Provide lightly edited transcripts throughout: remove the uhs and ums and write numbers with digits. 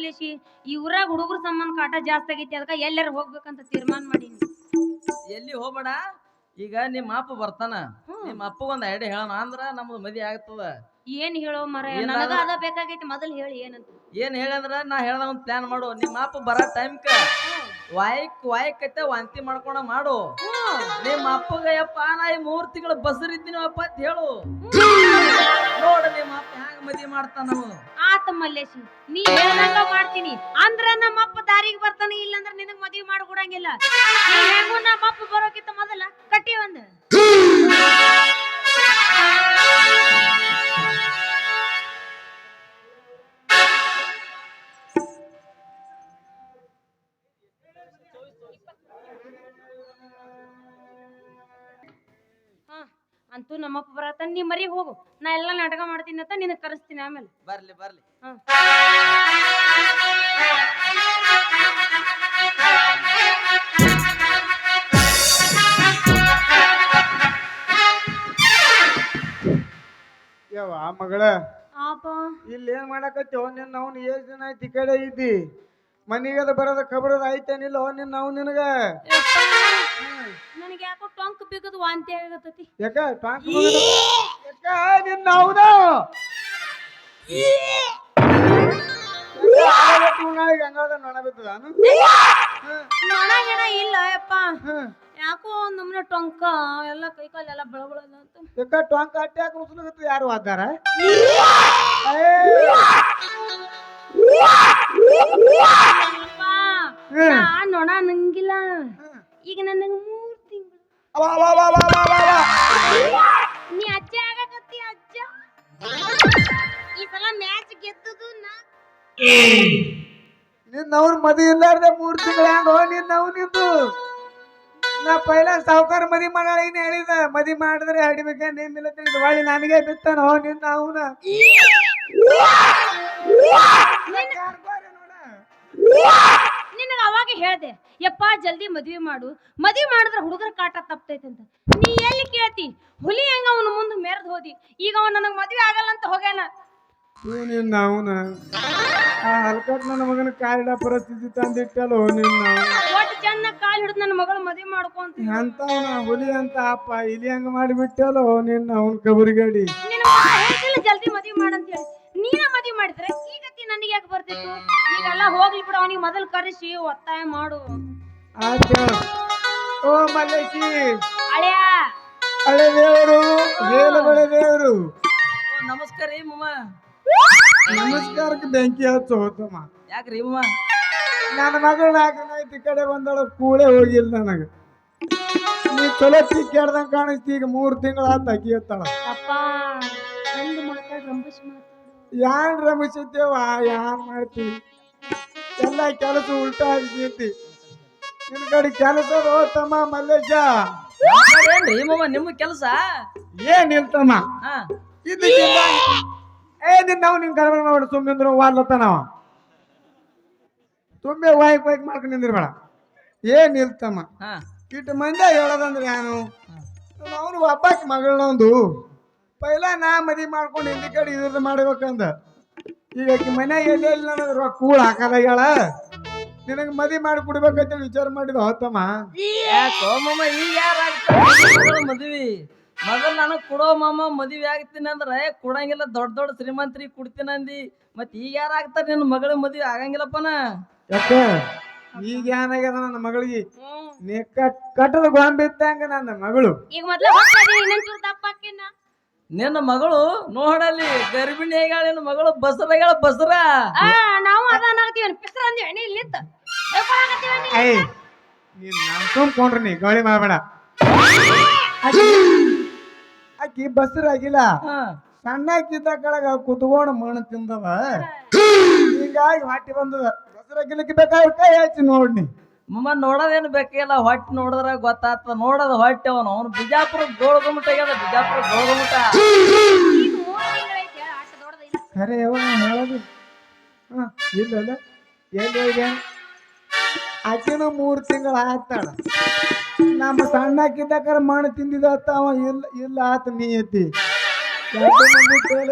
ಮಲ್ಲೇಶಿ ಈ ಊರಾಗ ಹುಡುಗರ ಸಂಬಂಧ ಕಾಟ ಜಾಸ್ತಿ ಆಗೈತಿ ಅದಕ್ಕ ಎಲ್ಲಾರ ಹೋಗ್ಬೇಕಂತ ತೀರ್ಮಾನ ಮಾಡೀನಿ. ಎಲ್ಲಿ ಹೋಗ್ಬೇಡ. ಈಗ ನಿಮ್ಮ ಅಪ್ಪ ಬರ್ತಾನ, ನಿಮ್ಮ ಅಪ್ಪಗೊಂದ್ ಐಡಿಯಾ ಹೇಳೋಣ ಅಂದ್ರ ನಮ್ದು ಮದಿ ಆಗ್ತದ. ಏನ್ ಹೇಳೋ ಮರ ನನಗ ಅದ ಬೇಕಾಗೈತಿ, ಮೊದಲ್ ಹೇಳಿ ಏನಂತ. ಏನ್ ಹೇಳಂದ್ರ ನಾ ಹೇಳ್ದ ಒಂದ್ ಪ್ಲಾನ್ ಮಾಡು. ನಿಮ್ಮ ಅಪ್ಪ ಬರೋ ಟೈಮ್ಕ ವಾಯಕತ್ತೆ ವಾಂತಿ ಮಾಡ್ಕೊಂಡ ಮಾಡು. ನಿಮ್ಮ ಅಪ್ಪಗ ಯಪ್ಪ ನಾ ಈ 3 ತಿಂಗಳು ಬಸರಿದ್ದೀನಿ ಅಪ್ಪ ಅಂತ ಹೇಳು. ನೋಡ ನಿಮ್ಮ ಅಪ್ಪ ಹ್ಯಾಂಗ ಮದಿ ಮಾಡ್ತಾನ. ಆತ ಮಲ್ಲೇಶಿ, ನೀ ಹೇಳ್ದಂಗ ಮಾಡ್ತೀನಿ ಅಂದ್ರ ನಮ್ಮ ಅಪ್ಪ ದಾರಿಗೆ ಬರ್ತಾನೆ, ಇಲ್ಲಂದ್ರ ನಿನಗ್ ಮದ್ವಿ ಮಾಡ್ಕೊಡಂಗಿಲ್ಲ. ಹೆಂಗು ನಮ್ಮ ಅಪ್ಪ ಬರೋಕಿಂತ ಮೊದಲ ಕಟ್ಟಿ ಒಂದ್ ಅಂತೂ ನಮ್ಮಪ್ಪ ಬರತ್ತ. ನೀ ಮರಿ ಹೋಗು, ನಾ ಎಲ್ಲಾ ನಾಟಕ ಮಾಡ್ತೀನಿ ಅಂತ ನಿನಗ್ ಕರೆಸ್ತೀನಿ ಆಮೇಲೆ. ಬರ್ಲಿ ಬರ್ಲಿ. ಯವ್ವ ಮಗಳ, ಇಲ್ಲಿ ಏನ್ ಮಾಡಕತ್ತೇವ? ನಿನ್ನ ಅವ್ನು ಎಷ್ಟ್ ದಿನ ಆಯ್ತು ಈ ಕಡೆ ಇದ್ದಿ? ಮನಿಗದ ಬರೋದ ಖಬರದ ಆಯ್ತೇನಿಲ್ಲ ನಿನ್ನ ಅವ್ನು ನಿನಗ? ನನಗೆ ಯಾಕೋ ಟೊಂಕ್ ಬಿಗದು ವಾಂತಿ ಆಗತೈತಿ. ಯಾಕ ಟಾಂಕ್ ಯಾಕ ನಿನ್ನ ಅವನ ಹಂಗಾದ ನೊಣ ಬಿದ್ದದ? ನೊಣ ಗಿಣ ಇಲ್ಲ ಯಪ್ಪ, ಯಾಕೋ ನಮ್ಮನೆ ಟೊಂಕ ಎಲ್ಲ ಕೈ ಕಾಲ ಎಲ್ಲ ಬೆಳಬಳದ ಅಂತ. ಯಾಕ ಟಾಂಕ್ ಅಟ್ಟೆ ಯಾಕೆ ಉಸ್ಲಾಗತ್ತ? ಯಾರು ಆದಾರ? ನೊಣ ನಂಗಿಲ್ಲ. ಈಗ ನನಗ 3 ತಿಂಗಳು ನೀ ಅಜ್ಜ ಆಗಕತ್ತಿ. ಅಜ್ಜ ಈ ಸಲ ಮ್ಯಾಚ್ ಗೆದ್ದದು ನಾ. ನಿನ್ನ ಅವ್ರ ಮದಿ ಇಲ್ಲಾರ್ದೆ 3 ತಿಂಗಳ ಹ್ಯಾಂಗೋ ನಿನ್ನ ಅವ್ನಿಂದು? ನಾ ಪೈಲ ಸಾವುಕಾರ ಮದಿ ಮಾಡಾಳ ಏನ್ ಹೇಳಿದ, ಮದಿ ಮಾಡಿದ್ರೆ ಹಡಿಬೇಕ ನೇಮಿಲ್ಲ ತಿಳಿದ ಹೊಳ್ಳಿ ನನಗೆ ಬಿತ್ತಾನೋ ನಿನ್ನ ಅವನ. ನಿನಗ ಅವಾಗ ಹೇಳ್ದೆ ಯಪ್ಪ ಜಲ್ದಿ ಮದ್ವಿ ಮಾಡು, ಮದ್ವಿ ಮಾಡಿದ್ರ ಹುಡುಗರ ಕಾಟ ತಪ್ತೈತೆ ಅಂತ. ನೀ ಎಲ್ಲಿ ಕೇಳ್ತಿ? ಹುಲಿ ಹೆಂಗ ಅವನ ಮುಂದೆ ಮೆರೆದ್ ಹೋದಿ. ಈಗ ಅವ ನನಗ್ ಮದ್ವಿ ಆಗಲ್ಲ ಅಂತ ಹೋಗ್ಯಾನ. ನಿನ್ನ ಅವನ ಆ ಹಲ್ಕಟ್ ನನ್ನ ಮಗನ ಕಾಯಿಡ ಪರಿಸ್ಥಿತಿ ತಂದಿಟ್ಟಲ್ಲ ನಿನ್ನ. ಒಟ್ಟು ಚೆನ್ನ ಕಾಲ್ ಹಿಡಿದು ನನ್ನ ಮಗಳು ಮದ್ವಿ ಮಾಡ್ಕೊಂತ ಅಂತವನ ಹುಲಿ ಅಂತ ಅಪ್ಪ ಇಲ್ಲಿ ಹಂಗ ಮಾಡಿಬಿಟ್ಟಲ್ಲೋ ನಿನ್ನ ಅವನ್ ಕಬರಿಗಾಡಿ. ಜಲ್ದಿ ಮದ್ವಿ ಮಾಡಂತ ಹೇಳಿ ನೀನ ಮದ್ವಿ ಮಾಡಿದ್ರೆ ಈ ಗತಿ ನನಗೆ ಯಾಕೆ ಬರ್ತಿತ್ತು? ಈಗೆಲ್ಲ ಹೋಗ್ಲಿ ಬಿಡು, ಅವನಿಗೆ ಮೊದಲು ಕರೆಸಿ ಒತ್ತಾಯ ಮಾಡು. ಆಯ್ತು. ಓ ಮಲ್ಲೇಶಿ, ಹಳೆಯ ಹಳೆ ದೇವರು, ಬೇಲಬಳೆ ದೇವರು. ನಮಸ್ಕಾರ ರೀ ಮಮ್ಮ. ನಮಸ್ಕಾರಕ್ಕೆ ಬೆಂಕಿ ಹಚ್ಚು ಹೋತಮ್ಮ. ಯಾಕ್ರಿ ಮಮ್ಮ? ನನ್ನ ಮಗಳು 4 ದಿನ ಆಯ್ತು ಈ ಕಡೆ ಬಂದಳ, ಕೂಳೆ ಹೋಗಿಲ್ಲ ನನಗ. ನೀ ಚಲೋ ಕೇಳ್ದಂಗ ಕಾಣಿಸ್ತಿ. ಈಗ 3 ತಿಂಗಳ ಆತ ಅಕ್ಕಿ ಎತ್ತಾಳ. ಯಾನ್ ರಮಿಸಿದ್ದೇವ? ಯಾನ್ ಮಾಡ್ತೀವಿ? ಎಲ್ಲ ಕೆಲಸ ಉಲ್ಟಾ ಆಗಿತಿ. ನಿನ್ ಕಡೆ ಕೆಲಸ ಹೋತಮ್ಮ ಮಲ್ಲೇಶ. ಏನ್ರಿ ಮಮ್ಮ ನಿಮ್ ಕೆಲಸ? ಏನ್ ಇಲ್ತಮ್ಮ ನಿನ್ ನಾವು ನಿನ್ ಗಡಬಡ ಮಾಡಿ ಸುಮ್ಮಿಂದ್ರು ವಾರ್ಲತ್ತಾನವ. ತುಂಬೆ ವಾಯ್ಕ್ ವಾಯ್ಕ್ ಮಾಡ್ಕೊಂಡು ನಿಂದಿರ್ಬೇಡ. ಏನ್ ಇಲ್ತಮ್ಮ ಇಟ್ಟು ಮಂದಿ ಹೇಳೋದಂದ್ರೆ ಏನು? ಅವನು ಒಬ್ಬಾಕಿ ಮಗಳನ್ನೊಂದು ಪೈಲ ನಾ ಮದಿ ಮಾಡ್ಕೊಂಡು ಹಿಂದಿ ಕಡೆ ಇದ್ರದ್ದು ಮಾಡ್ಬೇಕಂದ. ಈಗ ಆಕಿ ಮನ್ಯಾಗ ಎಲ್ಲೆಲ್ಲಿ ನನಗೆ ರೊಕ್ಕ ಕೂಳ್ ಹಾಕಲ್ಲ ಹೇಳ. ನಿನಗೆ ಮದಿ ಮಾಡಿ ಕುಡ್ಬೇಕಂತ ವಿಚಾರ ಮಾಡಿದ ಹೋತಮ್ಮ. ಯಾಕೋ ಮಮ್ಮ ಈಗ ಯಾರ ಮದ್ವಿ? ಮೊದಲು ನನಗ್ ಕೊಡೋ ಮಾಮ ಮದ್ವಿ ಆಗ್ತೀನಿ ಅಂದ್ರೆ ಕೊಡಂಗಿಲ್ಲ, ದೊಡ್ಡ ದೊಡ್ಡ ಶ್ರೀಮಂತರಿಗೆ ಕೊಡ್ತೀನಂದಿ. ಮತ್ ಈಗ ಯಾರ ಆಗ್ತಾರ ನಿನ್ನ ಮಗಳ ಮದ್ವಿ ಆಗಂಗಿಲ್ಲಪ್ಪನ? ಯಾಕ ಈಗ ಏನಾಗ್ಯದ ನನ್ನ ಮಗಳಿಗೆ? ನೀ ಕಟ್ಟದ ಗೊಂಬಿದ್ದಂಗ ನನ್ನ ಮಗಳು. ಈಗ ಮೊದ್ಲ ನಿನ್ನ ಮಗಳು ನೋಡಲ್ಲಿ ಗರ್ಭಿಣಿ ಹೇಗಾಳ ನಿನ್ನ ಮಗಳು. ಬಸರ ಬಸರ ನಾವು ನೀನ್ ನಾನ್ ತುಂಬ್ಕೊಂಡ್ರಿ ನೀ ಗೋಳಿ ಮಾಡ್ಬೇಡ. ಆಕಿ ಬಸರಾಗಿಲ್ಲ, ಸಣ್ಣಕ್ಕಿದ್ದ ಕೆಳಗ ಕುತ್ಕೊಂಡು ಮಣ್ಣು ತಿಂದವ. ಹೀಗಾಗಿ ಹೊಟ್ಟಿ ಬಂದದ. ಬಸರಾಗಿಲಿಕ್ಕೆ ಬೇಕಾದ್ರೆ ಕೈ ಹಚ್ಚಿ ನೋಡ್ನಿ. ಮಮ್ಮ ನೋಡೋದೇನು ಬೇಕಿಲ್ಲ, ಹೊಟ್ಟೆ ನೋಡಿದ್ರ ಗೊತ್ತಾಗ್ತದ. ನೋಡೋದು ಹೊಟ್ಟೆ ಅವನು ಬಿಜಾಪುರ ಗೋಳಗುಮಟ ಆಗ್ಯದ. ಬಿಜಾಪುರ ಗೋಳಗುಮಟ ಖರೆ ಹೇಳೋದು ಇಲ್ಲ ಎಲ್ಲಿ ಆಕಿನ 3 ತಿಂಗಳ ಆಗ್ತಾಳ. ನಮ್ಮ ಸಣ್ಣಕ್ಕಿದ್ದಕ್ಕಾರ ಮಣ್ಣು ತಿಂದಿದತ್ತ ಅವ. ಇಲ್ಲ ಆತ ನೀ ಎತ್ತಿ 2 ಮಂದಿ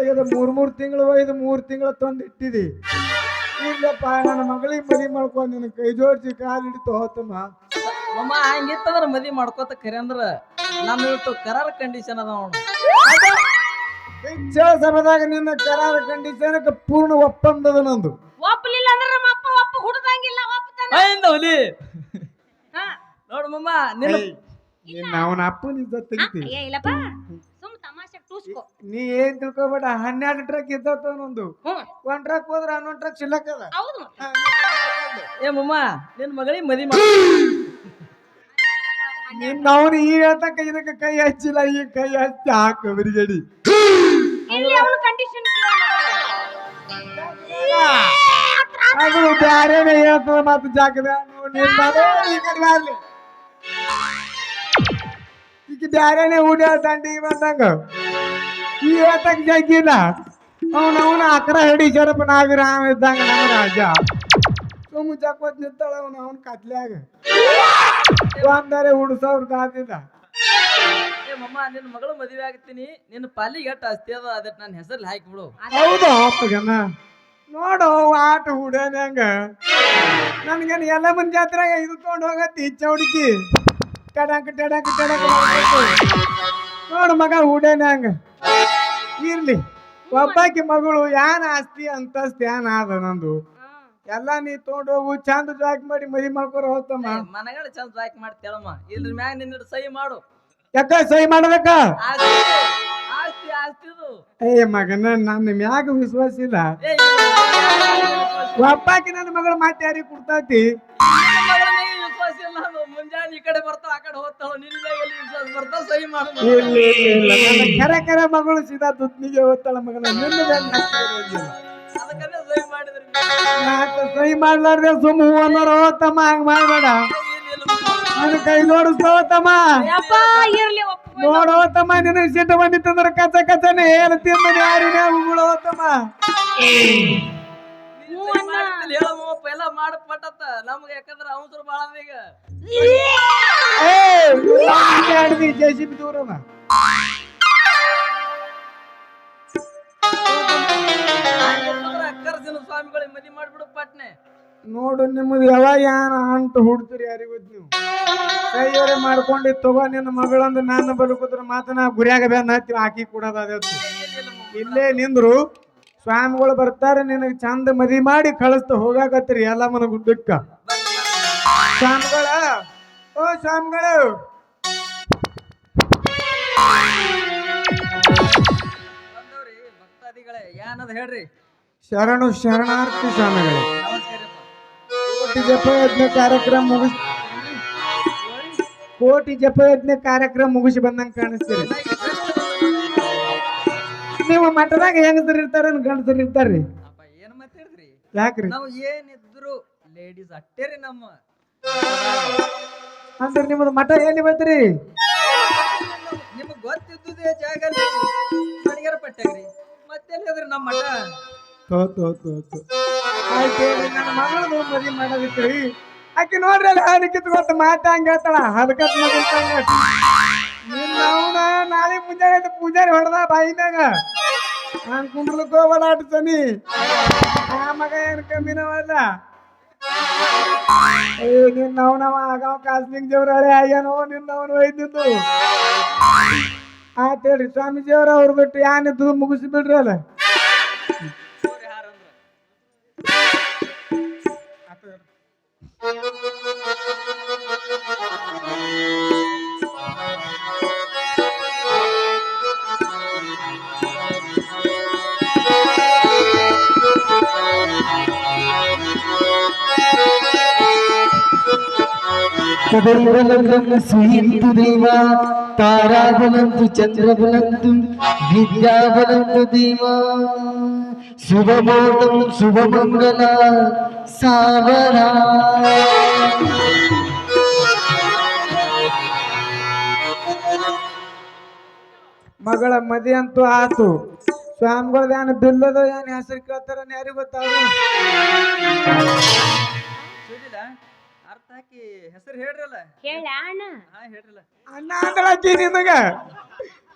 3 ತಿಂಗಳು ಒಯ್ದು 3 ತಿಂಗಳು ತಂದು ಇಟ್ಟಿದಿ. ಇಲ್ಲಪ್ಪ ನನ್ನ ಮಗಳಿಗೆ ಮದಿ ಮಾಡ್ಕೊಂಡು ನಿನ್ನ ಕೈ ಜೋಡಿಸಿ ಕಾಲು ಹಿಡಿತು ಹೋತಮ್ಮ. ಮಮ್ಮ ಹಂಗಿತ್ತಂದ್ರ ಮದಿ ಮಾಡ್ಕೋತ ಖರೆ ಅಂದ್ರ ನಮ್ಮ ಇವತ್ತು ಕರಾರ ಕಂಡೀಷನ್ ಅದ ನೋಡು. ಹೆಚ್ಚಳ ಸಮಯದಾಗ ನಿನ್ನ ಕರಾರ ಕಂಡೀಷನ್ಗೆ ಪೂರ್ಣ ಒಪ್ಪಂದದ ನಂದು. ಒಪ್ಪಲಿಲ್ಲ ಅಂದ್ರೆ ನಮ್ಮ ಅಪ್ಪ ಒಪ್ಪ ಹುಡುದಂಗಿಲ್ಲ ಒಪ್ಪತಾನ. ಅಯ್ಯಿಂದ ಹುಲಿ ಹಾ ನೋಡು ಮಮ್ಮ ನಿನ್ನ ನಿನ್ನ ಅವನ ಅಪ್ಪನ ಇದ್ದ ತೆಗಿತಿ. ಏ ಇಲ್ಲಪ್ಪ ಸುಮ್ ತಮಾಷೆ ಟೂಸ್ಕೋ. ನೀ ಏನ್ ತಿಳ್ಕೊಬೇಡ, 12 ಟ್ರಕ್ ಇದ್ದತ್ತ ನಂದು. ಹ್ಮ್ 1 ಟ್ರಕ್ ಹೋದ್ರ 11 ಟ್ರಕ್ ಸಿಲ್ಲಕ್ಕದ. ಹೌದು ಮತ್ತೆ. ಏ ಮಮ್ಮ ನಿನ್ನ ಮಗಳಿಗೆ ಮದಿ ಮಾಡಿ ನಿನ್ನ ಅವನು ಈ ಹೇಳ್ತಕ್ಕ ಇದಕ್ಕೆ ಕೈ ಹಚ್ಚಿಲ್ಲ, ಈ ಕೈ ಹಚ್ಚಿ ಹಾಕ ಬಿರಿಗಡಿ. ಇಲ್ಲಿ ಅವನ ಕಂಡೀಷನ್ ಅದು ಬ್ಯಾರೇನೆ ಹೇಳ್ತದ ಮತ್ತು ಜಾಗದ ಈ ಕಡೆ ಬರ್ಲಿ. ಈಗ ಬ್ಯಾರೇನೆ ಊಟ ದಂಡಿ ಬಂದಂಗ ಈ ಹೇಳ್ತಕ್ಕ ಜಗ್ಗಿಲ್ಲ. ಅವನ ಅಕ್ರ ಹಿಡಿ ಶರಪ ನಾಗರಾಮ ಇದ್ದಂಗ ನಮ್ಮ ರಾಜ ಸುಮ್ಮ ಜಾಕೋತ್ ನಿಂತಾಳ. ಅವನ ಕತ್ಲ್ಯಾಗ ಒಂದರೆ ಹುಡ್ಸವ್ರ ಕಾದಿಲ್ಲ. ಏ ಮಮ್ಮ ನಿನ್ನ ಮಗಳು ಮದುವೆ ಆಗ್ತೀನಿ, ನಿನ್ನ ಪಾಲಿಗೆ ಎಷ್ಟು ಆಸ್ತಿ ಅದ ಅದಕ್ಕೆ ನನ್ನ ಹೆಸರಲ್ಲಿ ಹಾಕಿಬಿಡು. ಹೌದು ಅಪ್ಪಗನ ನೋಡು ಆಟ ಹುಡ್ಯಾನ್ಯಾಂಗ ನನ್ಗೇನು ಎಲ್ಲ ಮಂದಿ ಜಾತ್ರೆಗೆ ಇದು ತೊಗೊಂಡು ಹೋಗತ್ತಿ ಚೌಡಿಕಿ ಟಡಂಕ ಟಡಂಕ ಟಡಂಕ ನೋಡು ಮಗ ಹುಡ್ಯಾನ್ಯಾಂಗ ಇರ್ಲಿ. ಒಬ್ಬಾಕಿ ಮಗಳು ಯಾನ್ ಆಸ್ತಿ ಅಂತಸ್ತಿ ಏನ್ ಆದ ನಂದು ಎಲ್ಲ ನೀ ತೊಗೊಂಡು ಹೋಗು, ಚಂದ ಜಾಕ್ ಮಾಡಿ ಮದಿ ಮಾಡ್ಕೊರ ಹೋತಮ್ಮ. ಮನಗಡೆ ಚಂದ ಜಾಕ್ ಮಾಡ್ತೇಳಮ್ಮ, ಇದ್ರ ಮ್ಯಾಗ ನಿನ್ನ ಸಹಿ ಮಾಡು. ಯಾಕ ಸಹಿ ಮಾಡಬೇಕ? ಆಸ್ತಿ ಆಸ್ತಿದು. ಏ ಮಗನ ನನ್ನ ಮ್ಯಾಗ ವಿಶ್ವಾಸ ಇಲ್ಲ. ಒಬ್ಬಾಕಿ ನನ್ನ ಮಗಳು ಮಾತು ಯಾರಿಗೆ ಕೊಡ್ತೈತಿ? ವಿಶ್ವಾಸ ಇಲ್ಲ. ಅದು ಮುಂಜಾನೆ ಈ ಕಡೆ ಬರ್ತಾವ ಆ ಕಡೆ ಹೋಗ್ತಾವ, ನಿನ್ನ ಮ್ಯಾಗ ಎಲ್ಲಿ ವಿಶ್ವಾಸ ಬರ್ತಾವ? ಸಹಿ ಮಾಡು. ಕರೆ ಕರೆ ಮಗಳು ಸೀದಾ ತುತ್ನಿಗೆ ಹೋಗ್ತಾಳ ಮಗನ. ನಿನ್ನ ಅದಕ್ಕಂದ್ರೆ ಸಹಿ ಮಾಡಿದ್ರಿ. ಸಹಿ ಮಾಡ್ಲಾರ್ದೆ ಸುಮ್ಮ ಹೂ ಅನ್ನೋರು ಹೋತಮ್ಮ. ಹಂಗ ಮಾಡ್ಬೇಡ, ನನ್ನ ಕೈ ನೋಡಿಸ್ತವತ್ತಮ್ಮ. ಇರ್ಲಿ ನೋಡೋತಮ್ಮ, ನಿನಗೆ ಸಿಟ್ಟು ಬಂದಿತ್ತಂದ್ರ ಕಚ ಕಚನೆ ಏನು ತಿಂದ ಯಾರಿನ ಹೂಗಳು ಹೋತಮ್ಮ. ಹೇಳಮ್ಮ ಎಲ್ಲ ಮಾಡಿ ಪಟ್ಟತ್ತ ನಮ್ಗೆ, ಯಾಕಂದ್ರ ಅವಸರ ಬಾಳ ಈಗ. ಜೆಸಿಬಿ ದೂರದ ಕರ್ಜನ ಸ್ವಾಮಿಗಳಿಗೆ ಮದಿ ಮಾಡ್ಬಿಡು ಪಟ್ನೆ. ನೋಡು ನಿಮ್ಮದು ಯಾವಾಗ ಯಾನ ಅಂಟು ಹುಡ್ತೀರಿ ಯಾರಿಗೂ ನೀವು ಕೈಯರೆ ಮಾಡ್ಕೊಂಡು ತಗೋ ನಿನ್ನ ಮಗಳಂದು ನಾನು ಬದುಕಿದ್ರೆ ಮಾತ್ರ ನಾ ಗುರಿಯಾಗ ಬೇನ್ ಹತ್ತಿ ಹಾಕಿ ಕೊಡೋದ. ಇಲ್ಲೇ ನಿಂದ್ರು ಸ್ವಾಮಿಗಳು ಬರ್ತಾರೆ, ನಿನಗೆ ಚಂದ ಮದಿ ಮಾಡಿ ಕಳಿಸ್ತಾ ಹೋಗಾಕತ್ತೀರಿ ಎಲ್ಲ ಮನ ಗುಡ್ಡಕ್ಕ. ಸ್ವಾಮಿಗಳ ಓ ಸ್ವಾಮಿಗಳು ಭಕ್ತಾದಿಗಳೇ ಏನದ ಹೇಳ್ರಿ. ಶರಣು ಶರಣಾರ್ಥಿ ಸ್ವಾಮಿಗಳೇ. ನಮಸ್ಕಾರಪ್ಪ. ಕೋಟಿ ಜಪಯಜ್ಞ ಕಾರ್ಯಕ್ರಮ ಮುಗಿಸಿ ಮುಗಿಸಿ ಬಂದಂಗ ಕಾಣಿಸ್ತೀರಿ. ನೀವು ಮಠದಾಗ ಹೆಂಗಸರು ಇರ್ತಾರ ಗಂಡಸರು ಇರ್ತಾರ್ರಿ? ಅಪ್ಪ ಏನ್ ಮಾತಾಡಿದ್ರಿ? ಯಾಕ್ರಿ? ನಾವು ಏನಿದ್ರು ಲೇಡೀಸ್ ಅಟ್ಟೇರಿ ನಮ್ಮ. ಅಂದ್ರೆ ನಿಮ್ಮದು ಮಠ ಎಲ್ಲಿ ಬಂದ್ರಿ? ನಿಮಗ್ ಗೊತ್ತಿದ್ದುದೇ ಜಾಗ ಮಣಿಗಾರ ಪಟ್ಟಾಗ್ರಿ, ಮತ್ತೆಲ್ಲಿದ್ರಿ ನಮ್ಮ ಮಠ? ಆಯ್ತು, ನನ್ನ ಮಗಳದು ಮದುವೆ ಮಾಡೋದಿತ್ರಿ. ಆಕಿ ನೋಡ್ರಿ ಅಲ್ಲಿ ಹಾಲು ಕಿತ್ಕೊತ ಮಾತಾ ಹಂಗ ಹೇಳ್ತಾಳ. ಹದಕತ್ ನಿನ್ನ ನಾಳೆ ಮುಂಜಾನೆ ಪೂಜಾರಿ ಹೊಡೆದ ಬಾಯಿನಾಗ ನಾನು ಕುಂಡ್ರದಕ್ಕೆ ಹೋಗ್ಬೇಡ ಆಡ್ತಾನಿ. ಆ ಮಗ ಏನು ಕಮ್ಮಿನವಲ್ಲ. ನಿನ್ನವನವ ಆಗವ ಕಾಸ್ಲಿಂಗ್ ದೇವ್ರ ಹಳೆ ಆಗ್ಯಾನೋ ನಿನ್ನವನು ಒಯ್ದಿದ್ದು. ಆಯ್ತು ಹೇಳ್ರಿ ಸ್ವಾಮೀಜಿಯವ್ರ ಅವ್ರು ಬಿಟ್ಟು ಯಾನಿದ್ದು ಮುಗಿಸಿ ಬಿಡ್ರಿ ಅಲ್ಲ. కదలిరలందు శ్రీహిందు దేవా తారాబలందు చంద్రబలందు విద్యాబలందు దేవా శుభమోదం శుభమంగళ సావరా. ಮಗಳ ಮದಿ ಅಂತೂ ಆತು. ಸ್ವಾಮಿಗಳದ ಏನು ಬಿಲ್ಲದ ಏನು ಹೆಸರು ಕೇಳ್ತಾರ ಯಾರಿಗೂ ಗೊತ್ತಾಗ. ಅರ್ಥ ಹಾಕಿ ಹೆಸರು ಹೇಳ್ರಲ್ಲ. ಹೇಳ ಅಣ್ಣ. ಹೇಳ್ರಲ್ಲ. ಅಣ್ಣ ಅಂದಳಕ್ಕಿ ನಿಮಗ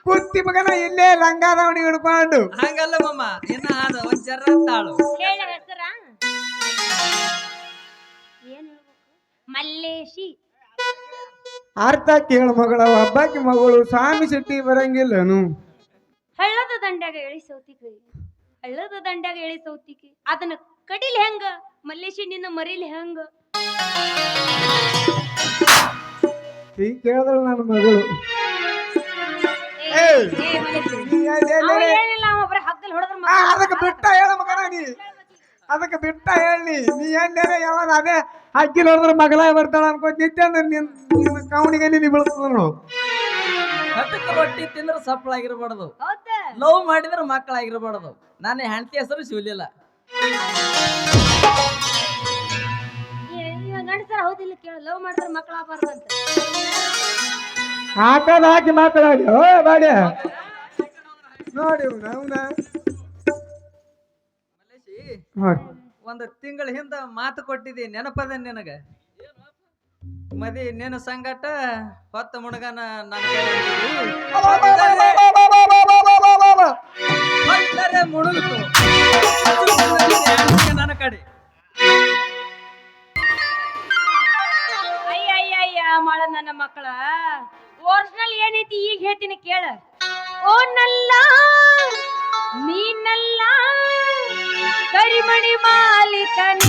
ಕುತ್ತಿ ಮಗನ ಇಲ್ಲೇ ಲಂಗಾದವಣಿ ಹಿಡ್ಕೊಂಡು. ಹಂಗಲ್ಲ ಮಮ್ಮ, ಇನ್ನ ಅದ ಒಂದ್ ಜರ ತಾಳು. ಹೇಳ ಹೆಸರ ಮಲ್ಲೇಶಿ. ಅರ್ಥ ಕೇಳ ಮಗಳ ಒಬ್ಬಾಕಿ ಮಗಳು ಸ್ವಾಮಿ ಸಿಟ್ಟಿ ಬರಂಗಿಲ್ಲನು. ಹಳ್ಳದ ದಂಡ್ಯಾಗ ಎಳಿ ಸೌತಿಕೆ, ಹಳ್ಳದ ದಂಡ್ಯಾಗ ಎಳಿ ಸೌತಿಕೆ, ಅದನ್ನ ಕಡಿಲಿ ಹೆಂಗ ಮಲ್ಲೇಶಿ ನಿನ್ನ ಮರಿಲಿ ಹೆಂಗ? ಈಗ ಕೇಳಿದಳು ನನ್ನ ಮಗಳು. ಏ, ಮಲ್ಲೇಶಿ, ಅವ ಏನಿಲ್ಲ, ಅವ ಬರೀ ಹಗ್ಗಲ್ ಹೊಡೆದ್ರ ಅದಕ್ಕೆ ಬಿಟ್ಟ ಹೇಳ ಮಗನ ನೀ, ಅದಕ್ಕೆ ಬಿಟ್ಟ ಹೇಳಿ ನೀ ಏನೇನೆ ಯಾವಾಗ ಅದೇ ಅಕ್ಕಿ ನೋಡಿದ್ರೆ ಮಗಳ ಬರ್ತಾಳ ಅನ್ಕೋತ ನಿತ್ಯ ನಿನ್ನ ಕವಣಿಗೆ ನೀ ಬೀಳ್ತದ ನೋಡು. ಕಟಕ ರೊಟ್ಟಿ ತಿಂದ್ರೆ ಸಪ್ಪಳಾಗಿರ್ಬಾರ್ದು, ಹೌದಾ? ಲವ್ ಮಾಡಿದ್ರೆ ಮಕ್ಕಳಾಗಿರ್ಬಾರ್ದು. ನನ್ನ ಹೆಂಡತಿ ಹೆಸರು ಶಿವಲಿಲ್ಲ. ಗಂಡಸರ ಹೌದಿಲ್ಲ ಕೇಳ, ಲವ್ ಮಾಡಿದ್ರೆ ಮಕ್ಕಳಾಗಬಾರ್ದು ಅಂತ. ಹಾಕದ ಹಾಕಿ ಮಾತಾಡಿ ಓ ಬಾಡ್ಯ ನೋಡಿ ಅವನ ಒಂದು ತಿಂಗಳ ಹಿಂದ ಮಾತು ಕೊಟ್ಟಿದ್ದಿ, ನೆನಪದ ನಿನಗ? ಮದಿ ನಿನ್ನ ಸಂಗಟ ಹೊತ್ತ ಮುಣಗನ ಮುಳುಗಿತು ನನ್ನ ಕಡೆ. ಅಯ್ಯ ಮಾಡ ನನ್ನ ಮಕ್ಕಳ, ಒರಿಜಿನಲ್ ಏನೈತಿ ಈಗ ಹೇಳ್ತೀನಿ ಕೇಳ. ಓ ನಲ್ಲ ನೀನಲ್ಲ ಕರಿಮಣಿ ಮಾಲೀಕನ